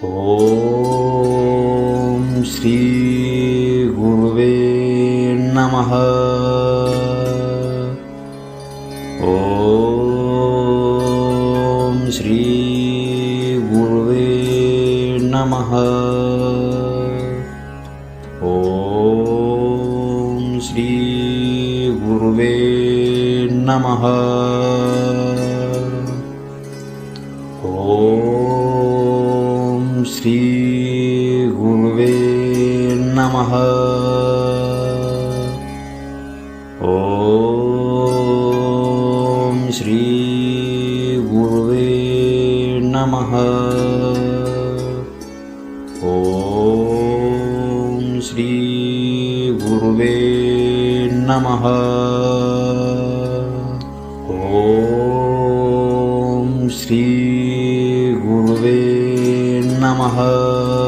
ॐ श्री गुरुवे नमः। ॐ श्री गुरुवे नमः। ॐ श्री गुरुवे नमः। ॐ श्री गुरुवे नमः। ॐ श्री गुरुवे नमः। ॐ श्री गुरुवे नमः। ॐ श्री गुरुवे नमः।